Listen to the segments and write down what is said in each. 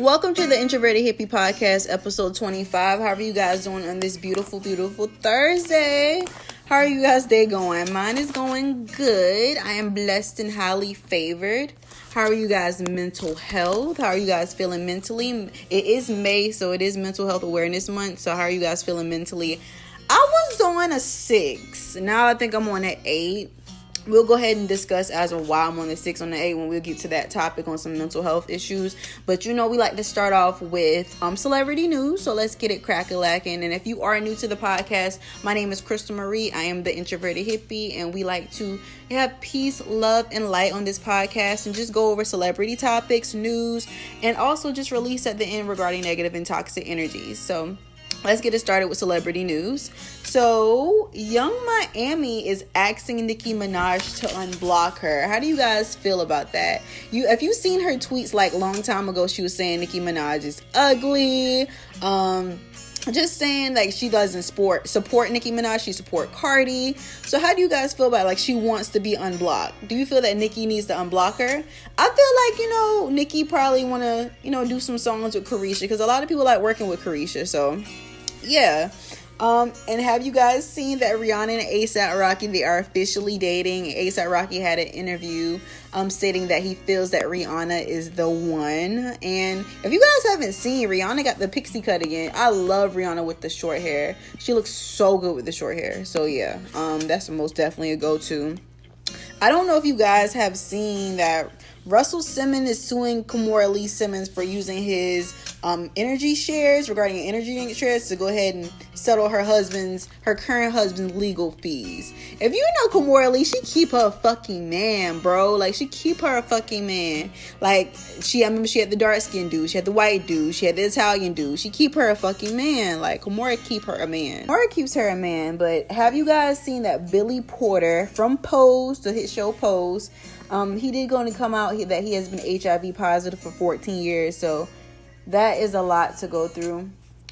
Welcome to the Introverted Hippie podcast, episode 25. How are you guys doing on this beautiful, beautiful Thursday? How are you guys' day going? Mine is going good. I am blessed and highly favored. How are you guys' mental health? How are you guys feeling mentally? It is May, so it is Mental Health Awareness Month. So how are you guys feeling mentally? I was on a 6. Now I think I'm on an 8. We'll go ahead and discuss as of why I'm on the 6 on the 8 when we'll get to that topic on some mental health issues. But we like to start off with celebrity news. So let's get it crack-a-lacking. And if you are new to the podcast, my name is Crystal Marie. I am the Introverted Hippie, and we like to have peace, love, and light on this podcast and just go over celebrity topics, news, and also just release at the end regarding negative and toxic energies. So let's get it started with celebrity news. So, Young Miami is asking Nicki Minaj to unblock her. How do you guys feel about that? If you've seen her tweets like a long time ago, she was saying Nicki Minaj is ugly. Just saying like she doesn't support Nicki Minaj. She support Cardi. So how do you guys feel about she wants to be unblocked? Do you feel that Nicki needs to unblock her? I feel like, Nicki probably want to, do some songs with Carisha because a lot of people like working with Carisha. So, yeah. And have you guys seen that Rihanna and A$AP Rocky, they are officially dating? A$AP Rocky had an interview stating that he feels that Rihanna is the one. And if you guys haven't seen, Rihanna got the pixie cut again. I love Rihanna with the short hair. She looks so good with the short hair. So yeah, that's most definitely a go-to. I don't know if you guys have seen that Russell Simmons is suing Kimora Lee Simmons for using his energy shares, regarding energy shares, to go ahead and settle her current husband's legal fees. If you know Kimora Lee, she keep her fucking man, bro. She keep her a fucking man. I remember she had the dark skinned dude, she had the white dude, she had the Italian dude. She keep her a fucking man. Kimora keep her a man. Kimora keeps her a man. But have you guys seen that Billy Porter from Pose, the hit show Pose, he did going to come out that he has been HIV positive for 14 years. So that is a lot to go through.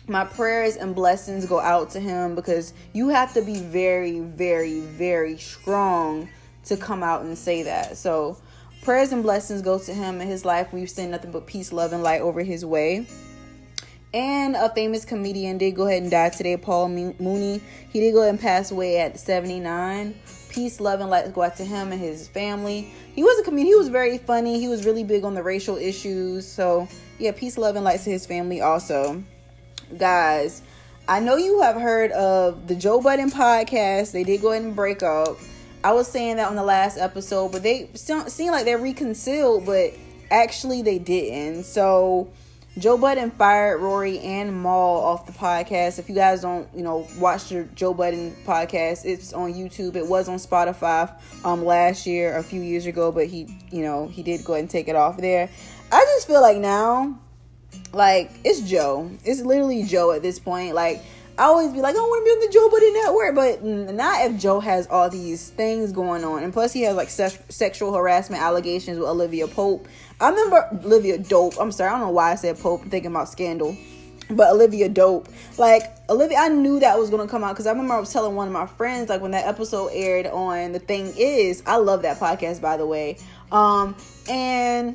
My prayers and blessings go out to him because you have to be very, very, very strong to come out and say that. So prayers and blessings go to him and his life. We've seen nothing but peace, love, and light over his way. And a famous comedian did go ahead and die today, Paul Mooney. He did go ahead and pass away at 79. Peace, love, and light go out to him and his family. He was a comedian. He was very funny. He was really big on the racial issues. So, yeah, peace, love, and light to his family also. Guys, I know you have heard of the Joe Budden podcast. They did go ahead and break up. I was saying that on the last episode, but they seem like they're reconciled, but actually they didn't. So Joe Budden fired Rory and Mal off the podcast. If you guys don't, watch the Joe Budden podcast, it's on YouTube. It was on Spotify last year, a few years ago, but he did go ahead and take it off there. I just feel like now, it's Joe. It's literally Joe at this point. I always be like, I want to be on the Joe Budden network, but not if Joe has all these things going on. And plus he has sexual harassment allegations with Olivia Pope. I remember Olivia Dope. I'm sorry, I don't know why I said Pope. I'm thinking about Scandal. But Olivia Dope. Olivia, I knew that was going to come out because I remember I was telling one of my friends, when that episode aired on The Thing Is. I love that podcast, by the way. And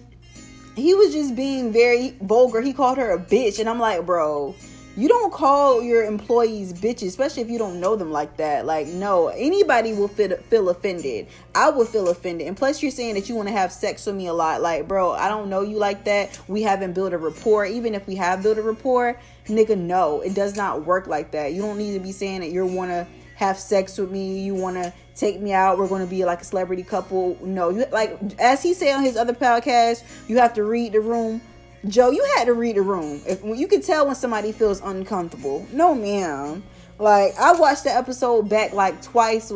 he was just being very vulgar. He called her a bitch. And I'm like, bro, you don't call your employees bitches, especially if you don't know them like that. No, anybody will feel offended. I will feel offended. And plus, you're saying that you want to have sex with me a lot. Bro, I don't know you like that. We haven't built a rapport. Even if we have built a rapport, nigga, no, it does not work like that. You don't need to be saying that you want to have sex with me. You want to take me out. We're going to be a celebrity couple. No, you as he said on his other podcast, you have to read the room. Joe, you had to read the room. You can tell when somebody feels uncomfortable. No, ma'am. I watched the episode back twice,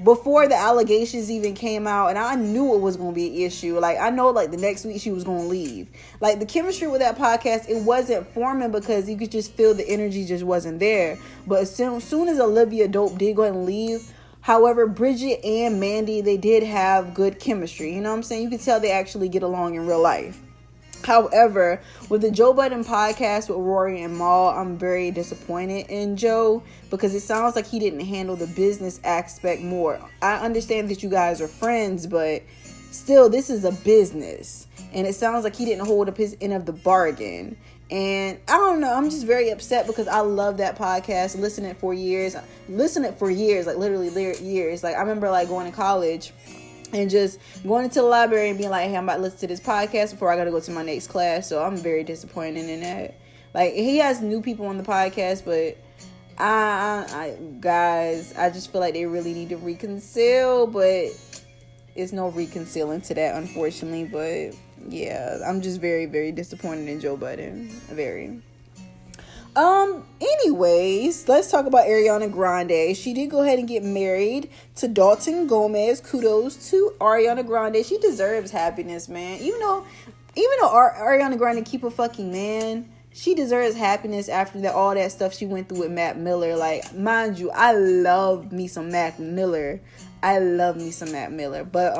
before the allegations even came out, and I knew it was going to be an issue. I know the next week she was going to leave. The chemistry with that podcast, it wasn't forming because you could just feel the energy just wasn't there. But as soon as Olivia Dope did go ahead and leave, however, Bridget and Mandy, they did have good chemistry. You know what I'm saying? You could tell they actually get along in real life. However, with the Joe Budden podcast with Rory and Mal, I'm very disappointed in Joe because it sounds like he didn't handle the business aspect more. I understand that you guys are friends, but still, this is a business. And it sounds like he didn't hold up his end of the bargain. And I don't know, I'm just very upset because I love that podcast. Listened it for years, like literally years. Like I remember like going to college and just going into the library and being like, hey, I'm about to listen to this podcast before I got to go to my next class. So I'm very disappointed in that. Like he has new people on the podcast, but guys, I just feel like they really need to reconcile, but it's no reconciling to that, unfortunately. But yeah, I'm just very, very disappointed in Joe Budden. Very. Anyways, let's talk about Ariana Grande. She did go ahead and get married to Dalton Gomez. Kudos to Ariana Grande. She deserves happiness, man. Even though Ariana Grande keep a fucking man, she deserves happiness after all that stuff she went through with Mac Miller. Like, mind you, I love me some Mac Miller. But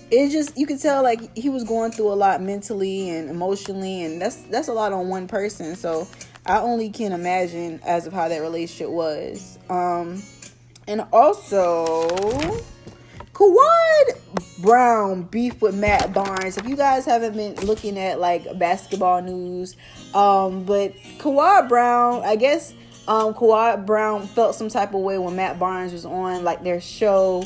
it just, you can tell like he was going through a lot mentally and emotionally, and that's a lot on one person. So I only can imagine as of how that relationship was. And also Kawhi Brown beef with Matt Barnes. If you guys haven't been looking at like basketball news, but Kawhi Brown, I guess Kawhi Brown felt some type of way when Matt Barnes was on like their show,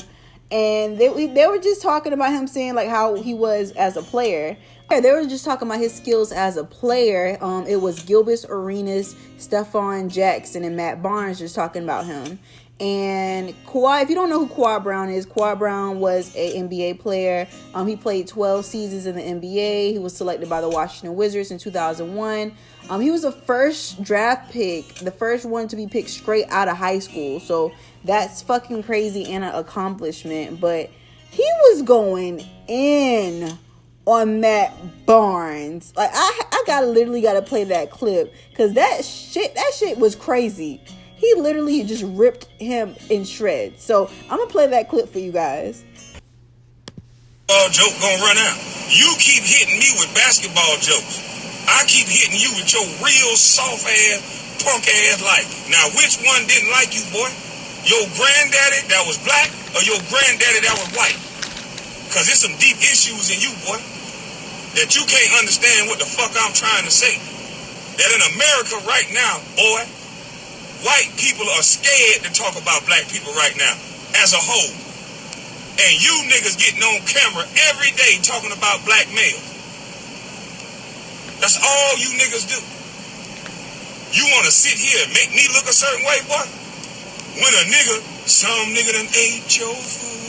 and they were just talking about him, saying like how he was as a player. They were just talking about his skills as a player. It was Gilbert Arenas, Stephon Jackson, and Matt Barnes just talking about him. And Kawhi, if you don't know who Kawhi Brown is, Kawhi Brown was an NBA player. He played 12 seasons in the NBA. He was selected by the Washington Wizards in 2001. He was the first draft pick, the first one to be picked straight out of high school. So that's fucking crazy and an accomplishment. But he was going in on Matt Barnes. Like I literally gotta play that clip, because that shit was crazy. He literally just ripped him in shreds. So I'm gonna play that clip for you guys. Joke gonna run out. You keep hitting me with basketball jokes. I keep hitting you with your real soft ass, punk ass life. Now which one didn't like you, boy? Your granddaddy that was black or your granddaddy that was white? Cause there's some deep issues in you, boy, that you can't understand what the fuck I'm trying to say. That in America right now, boy, white people are scared to talk about black people right now as a whole. And you niggas getting on camera every day talking about black males. That's all you niggas do. You want to sit here and make me look a certain way, boy? When some nigga done ate your food.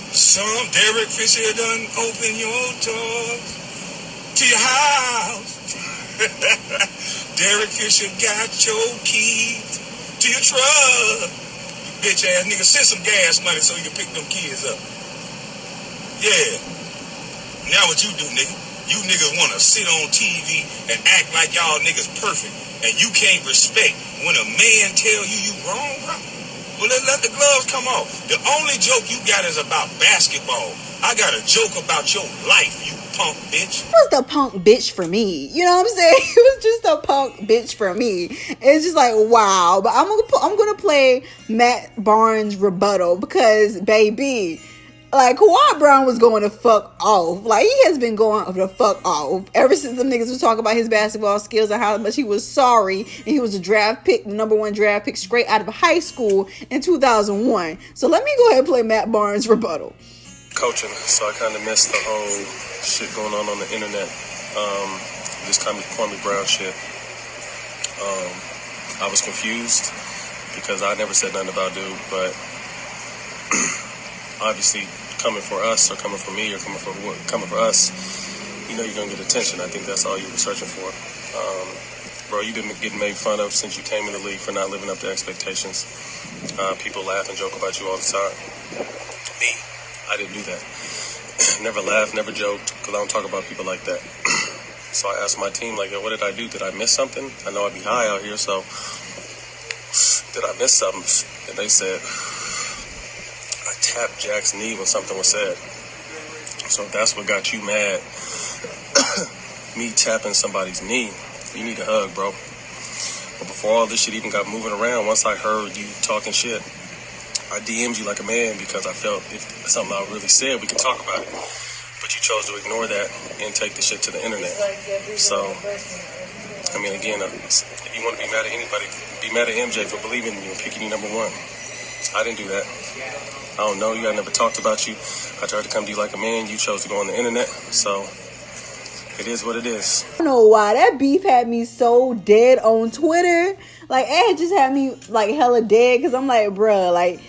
Some Derek Fisher done open your doors to your house. Derek Fisher got your keys to your truck. You bitch ass nigga, send some gas money so you can pick them kids up. Yeah. Now what you do, nigga? You niggas want to sit on TV and act like y'all niggas perfect, and you can't respect when a man tell you wrong, bro. Well, let the gloves come off. The only joke you got is about basketball. I got a joke about your life, you punk bitch. It was the punk bitch for me. You know what I'm saying? It was just a punk bitch for me. It's just like, wow. But I'm gonna play Matt Barnes' rebuttal, because baby, like, Kawhi Brown was going to fuck off. Like, he has been going to fuck off ever since the niggas was talking about his basketball skills and how much he was sorry, and he was a draft pick, the number one draft pick straight out of high school in 2001. So let me go ahead and play Matt Barnes' rebuttal. Coaching, so I kind of missed the whole shit going on the internet. This kind of Kwame Brown shit. I was confused because I never said nothing about dude, but obviously coming for us, or coming for me, or coming for us, you know you're gonna get attention. I think that's all you were searching for. Bro, you've been getting made fun of since you came in the league for not living up to expectations. People laugh and joke about you all the time. Me, I didn't do that. Never laughed, never joked, because I don't talk about people like that. So I asked my team, like, what did I do? Did I miss something? I know I'd be high out here, so did I miss something? And they said, I tapped Jack's knee when something was said. So that's what got you mad. Me tapping somebody's knee. You need a hug, bro. But before all this shit even got moving around, once I heard you talking shit, I DM'd you like a man because I felt if something I really said, we could talk about it. But you chose to ignore that and take the shit to the internet. So, I mean, again, if you want to be mad at anybody, be mad at MJ for believing in you and picking you number one. I didn't do that. I don't know you. I never talked about you. I tried to come to you like a man. You chose to go on the internet. So, it is what it is. I don't know why that beef had me so dead on Twitter. Like, it just had me like hella dead because I'm like, bruh, like,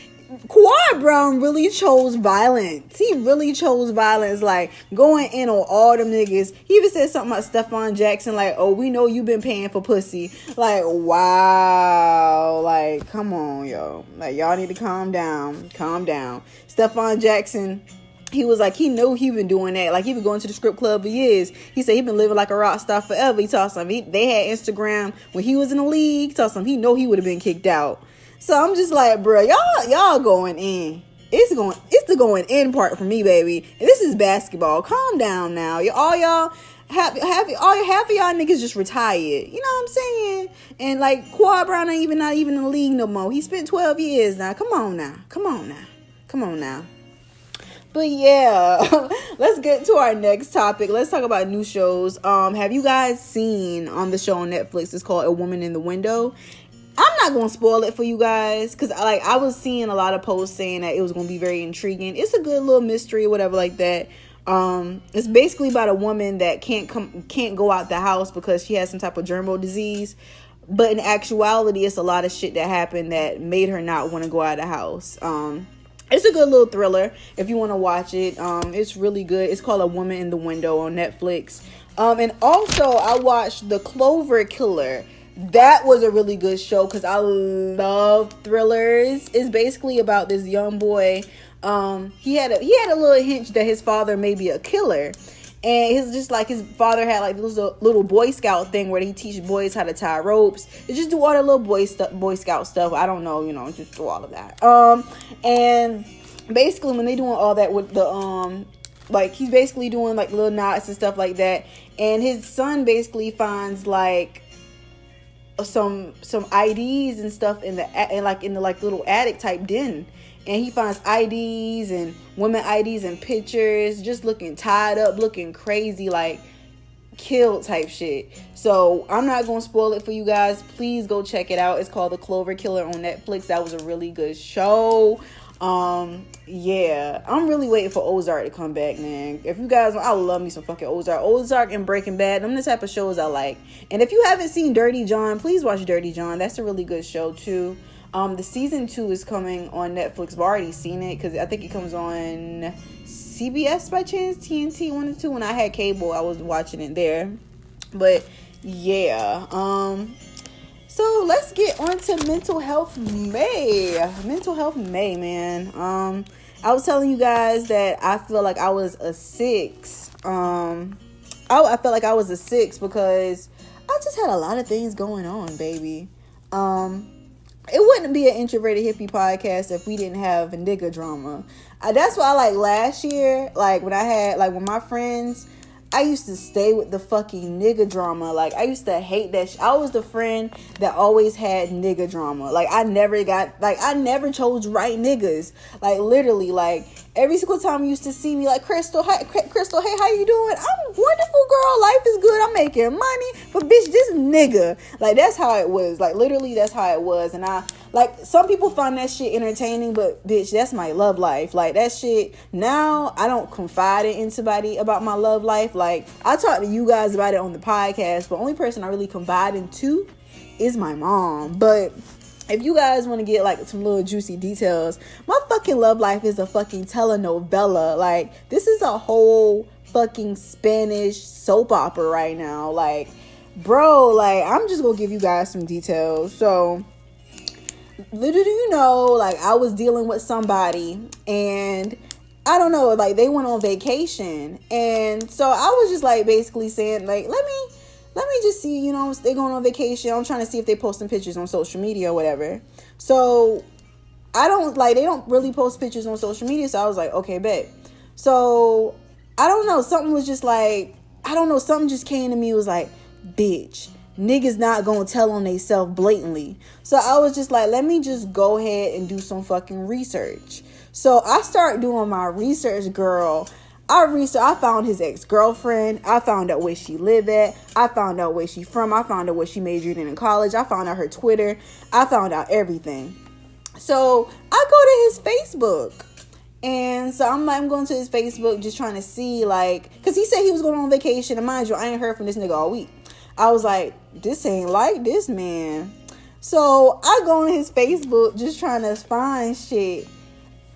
Quad Brown really chose violence. He really chose violence, like going in on all them niggas. He even said something about Stephon Jackson, like, oh, we know you been paying for pussy. Like, wow. Like, come on, yo. Like, y'all need to calm down. Calm down. Stephon Jackson, he was like, he knew he been doing that. Like, he been going to the strip club for years. He said he been living like a rock star forever. He told some they had Instagram when he was in the league. He told some he know he would have been kicked out. So I'm just like, bro, y'all going in. It's the going in part for me, baby. And this is basketball. Calm down now. All y'all half of y'all niggas just retired. You know what I'm saying? And like Quad Brown ain't not even in the league no more. He spent 12 years now. Come on now. But yeah, let's get to our next topic. Let's talk about new shows. Have you guys seen on the show on Netflix? It's called A Woman in the Window. I'm not going to spoil it for you guys because I was seeing a lot of posts saying that it was going to be very intriguing. It's a good little mystery or whatever like that. It's basically about a woman that can't go out the house because she has some type of germal disease. But in actuality, it's a lot of shit that happened that made her not want to go out of the house. It's a good little thriller if you want to watch it. It's really good. It's called A Woman in the Window on Netflix. And also I watched The Clover Killer. That was a really good show because I love thrillers. It's basically about this young boy. He had a little hint that his father may be a killer. And it's just like his father had like this little Boy Scout thing where he teach boys how to tie ropes. They just do all the little Boy Scout stuff. I don't know, just do all of that. And basically when they doing all that with the like he's basically doing like little knots and stuff like that. And his son basically finds like some IDs and stuff in the little attic type den, and he finds IDs and women IDs and pictures just looking tied up, looking crazy, like killed type shit. So I'm not gonna spoil it for you guys. Please go check it out. It's called The Clover Killer on Netflix. That was a really good show. Yeah, I'm really waiting for Ozark to come back, man. If you guys, I love me some fucking Ozark and Breaking Bad. Them the type of shows I like. And if you haven't seen Dirty John, please watch Dirty John. That's a really good show too. The season 2 is coming on Netflix. I've already seen it because I think it comes on CBS by chance, TNT 1 and 2. When I had cable, I was watching it there. But yeah, so let's get on to Mental Health May. Mental Health May, man. I was telling you guys that I feel like I was a 6. I felt like I was a 6 because I just had a lot of things going on, baby. It wouldn't be an Introverted Hippie podcast if we didn't have a nigga drama. That's why, like, last year, like, when I had, like, with my friends, I used to stay with the fucking nigga drama. Like, I used to hate that I was the friend that always had nigga drama. Like, I never chose right niggas. Like, literally, like, every single time you used to see me, like, Crystal, hey, how you doing? I'm wonderful, girl. Life is good. I'm making money. But, bitch, this nigga. Like, that's how it was. Like, literally, that's how it was. And like, some people find that shit entertaining, but, bitch, that's my love life. Like, that shit, now, I don't confide in anybody about my love life. Like, I talk to you guys about it on the podcast, but the only person I really confide into is my mom. But if you guys want to get, like, some little juicy details, my fucking love life is a fucking telenovela. Like, this is a whole fucking Spanish soap opera right now. Like, bro, like, I'm just gonna give you guys some details. So, little do you know, like, I was dealing with somebody, and I don't know, like, they went on vacation, and so I was just, like, basically saying, like, let me just see, they going on vacation. I'm trying to see if they posting pictures on social media or whatever. So they don't really post pictures on social media, so I was like, okay, bet. So I don't know, something just came to me. It was like, bitch, niggas not gonna tell on themselves blatantly. So I was just like, let me just go ahead and do some fucking research. So I started doing my research, girl. I found his ex-girlfriend. I found out where she lived at. I found out where she from. I found out what she majored in college. I found out her Twitter. I found out everything. So I go to his Facebook. And so I'm going to his Facebook just trying to see, like, because he said he was going on vacation. And mind you, I ain't heard from this nigga all week. I was like, this ain't like this man. So I go on his Facebook just trying to find shit.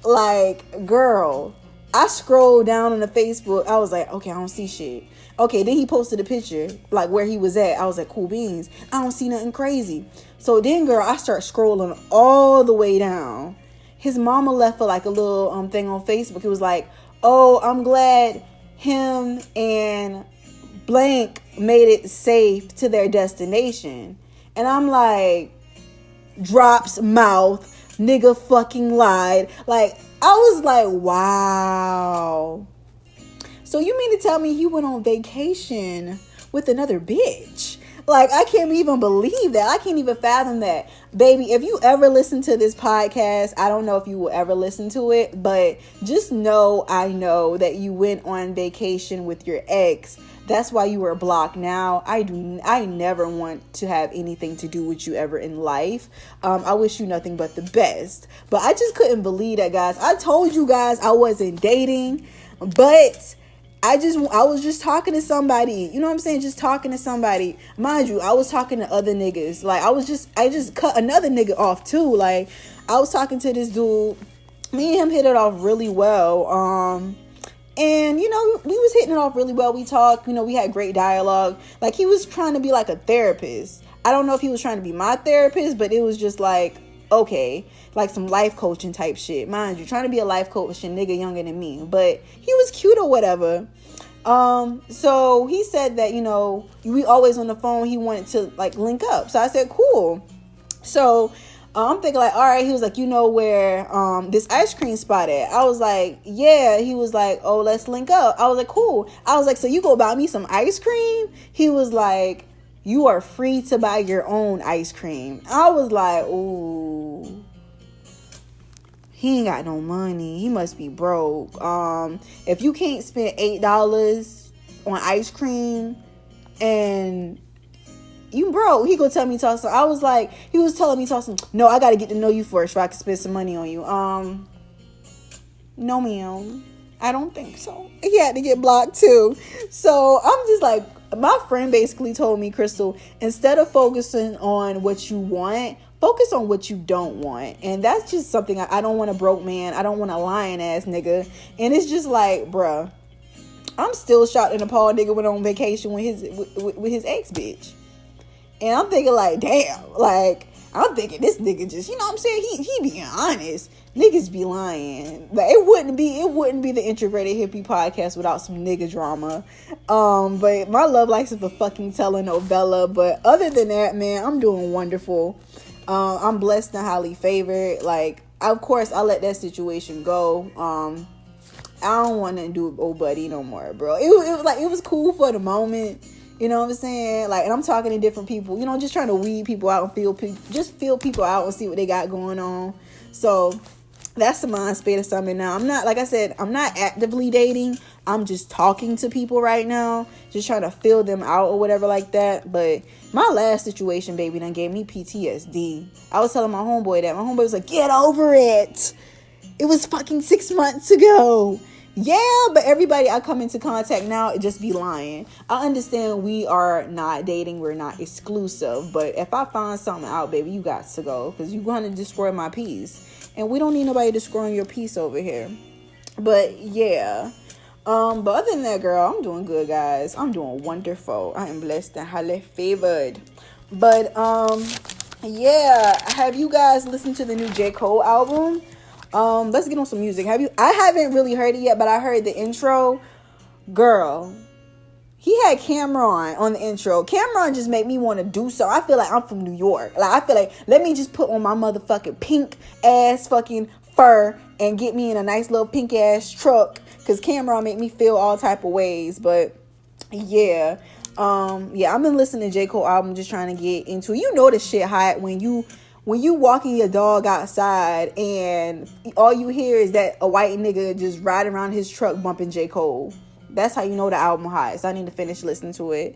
Like, girl, I scrolled down on the Facebook. I was like, okay, I don't see shit. Okay, then he posted a picture, like, where he was at. I was like, cool beans. I don't see nothing crazy. So then, girl, I start scrolling all the way down. His mama left for, like, a little thing on Facebook. It was like, oh, I'm glad him and blank made it safe to their destination. And I'm like, drops mouth. Nigga fucking lied. Like, I was like, wow. So you mean to tell me he went on vacation with another bitch? Like, I can't even believe that. I can't even fathom that. Baby, if you ever listen to this podcast, I don't know if you will ever listen to it, but just know, I know that you went on vacation with your ex. That's why you were blocked now. I never want to have anything to do with you ever in life. I wish you nothing but the best. But I just couldn't believe that, guys. I told you guys I wasn't dating, but I was just talking to somebody. You know what I'm saying? Just talking to somebody. Mind you, I was talking to other niggas. Like, I just cut another nigga off too. Like, I was talking to this dude. Me and him hit it off really well. And, you know, we was hitting it off really well. We talked, you know, we had great dialogue. Like, he was trying to be like a therapist. I don't know if he was trying to be my therapist, but it was just like, okay, like some life coaching type shit. Mind you, trying to be a life coach and nigga younger than me. But he was cute or whatever. So he said that, you know, we always on the phone. He wanted to, like, link up. So I said, cool. So I'm thinking, like, all right. He was like, you know where this ice cream spot at? I was like, yeah. He was like, oh, let's link up. I was like, cool. I was like, so you go buy me some ice cream? He was like, you are free to buy your own ice cream. I was like, ooh, he ain't got no money. He must be broke. If you can't spend $8 on ice cream and you broke, he gonna tell me talk some. I was like, he was telling me talk some. No, I gotta get to know you first so I can spend some money on you. No, ma'am. I don't think so. He had to get blocked too. So I'm just like, my friend basically told me, Crystal, instead of focusing on what you want, focus on what you don't want. And that's just something I don't want a broke man. I don't want a lying ass nigga. And it's just like, bruh, I'm still shocked and appalled nigga went on vacation with his ex bitch. And I'm thinking like, damn, like, I'm thinking this nigga just, you know what I'm saying? He being honest. Niggas be lying. Like, it wouldn't be the Introverted Hippie podcast without some nigga drama. But my love life is a fucking telenovela. But other than that, man, I'm doing wonderful. I'm blessed and highly favored. Like, of course, I let that situation go. I don't want to do old buddy no more, bro. It was cool for the moment. You know what I'm saying? Like, and I'm talking to different people, you know, just trying to weed people out and feel people out and see what they got going on. So that's the mind state of something now. I'm not, like I said, I'm not actively dating. I'm just talking to people right now, just trying to fill them out or whatever like that. But my last situation, baby, done gave me PTSD. I was telling my homeboy that. My homeboy was like, get over it. It was fucking 6 months ago. Yeah, but everybody I come into contact now, it just be lying. I understand we are not dating. We're not exclusive. But if I find something out, baby, you got to go. Because you're going to destroy my peace. And we don't need nobody destroying your peace over here. But yeah. But other than that, girl, I'm doing good, guys. I'm doing wonderful. I am blessed and highly favored. But yeah. Have you guys listened to the new J. Cole album? Let's get on some music. I haven't really heard it yet, but I heard the intro. Girl, he had Cameron on the intro. Cameron just made me want to do so. I feel like I'm from New York. Like, I feel like, let me just put on my motherfucking pink ass fucking fur and get me in a nice little pink ass truck. Cause Cameron made me feel all type of ways. But yeah. Yeah, I've been listening to J. Cole album, just trying to get into it. You know the shit hot when you walking your dog outside and all you hear is that a white nigga just riding around his truck bumping J. Cole. That's how you know the album hot. So I need to finish listening to it.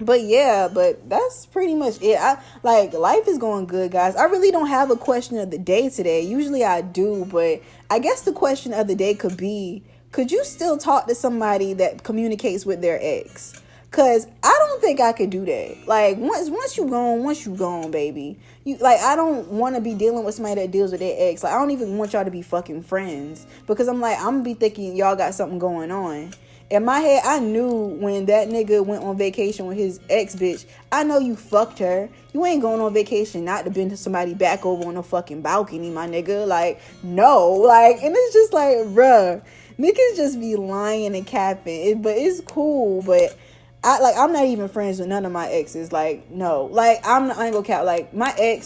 But yeah, but that's pretty much it. Life is going good, guys. I really don't have a question of the day today. Usually I do, but I guess the question of the day could be, could you still talk to somebody that communicates with their ex? Cause I don't think I could do that. Like once you gone, baby. I don't want to be dealing with somebody that deals with their ex. Like I don't even want y'all to be fucking friends, because I'm gonna be thinking y'all got something going on. In my head, I knew when that nigga went on vacation with his ex bitch, I know you fucked her. You ain't going on vacation not to bend somebody back over on a fucking balcony, my nigga. Like, no. Like, and it's just like, bruh, niggas just be lying and capping. But it's cool, but I'm not even friends with none of my exes. Like, no. Like, I ain't gonna cap. Like,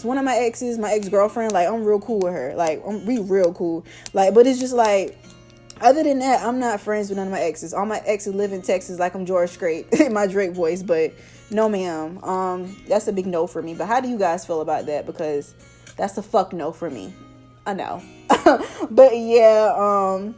one of my exes, my ex-girlfriend, like, I'm real cool with her. Like, we real cool. Like, but it's just like, other than that, I'm not friends with none of my exes. All my exes live in Texas, like I'm George Strait in my Drake voice. But no, ma'am. That's a big no for me. But how do you guys feel about that? Because that's a fuck no for me. I know. But yeah,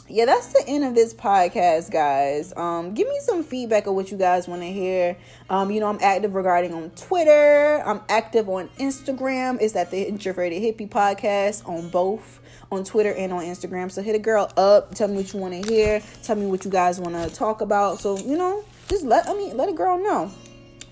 yeah, that's the end of this podcast, guys. Give me some feedback of what you guys want to hear. I'm active regarding on Twitter. I'm active on Instagram. It's at the Introverted Hippie podcast on both, on Twitter and on Instagram. So hit a girl up. Tell me what you want to hear. Tell me what you guys want to talk about. So, just let a girl know.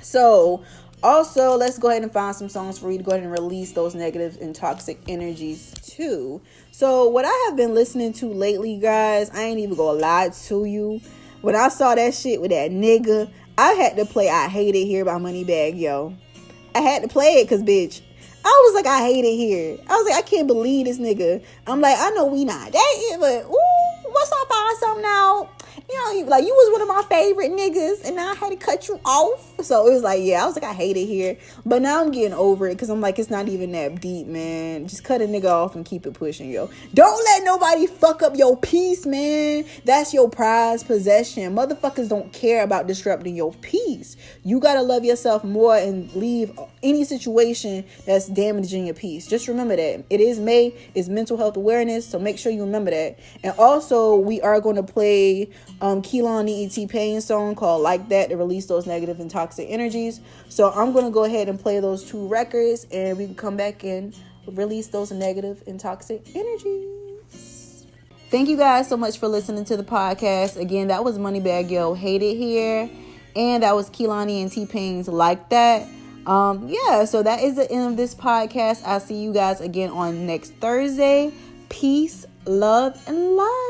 So, also, let's go ahead and find some songs for you to go ahead and release those negative and toxic energies too. So, what I have been listening to lately, guys, I ain't even gonna lie to you. When I saw that shit with that nigga, I had to play I Hate It Here by Moneybagg Yo. I had to play it because, bitch, I was like, I hate it here. I was like, I can't believe this nigga. I'm like, I know we not dating, but ooh, what's up, find something out? You was one of my favorite niggas, and now I had to cut you off. So it was like, yeah, I was like, I hate it here. But now I'm getting over it, because I'm like, it's not even that deep, man. Just cut a nigga off and keep it pushing, yo. Don't let nobody fuck up your peace, man. That's your prized possession. Motherfuckers don't care about disrupting your peace. You gotta love yourself more and leave any situation that's damaging your peace. Just remember that. It is May. It's Mental Health Awareness, so make sure you remember that. And also, we are going to play Kehlani and T-Pain song called Like That to release those negative and toxic energies. So I'm going to go ahead and play those two records, and we can come back and release those negative and toxic energies. Thank you guys so much for listening to the podcast. Again, that was Moneybagg Yo, Hate It Here, and that was Kehlani and T-Pain's Like That. So that is the end of this podcast. I'll see you guys again on next Thursday. Peace, love, and light.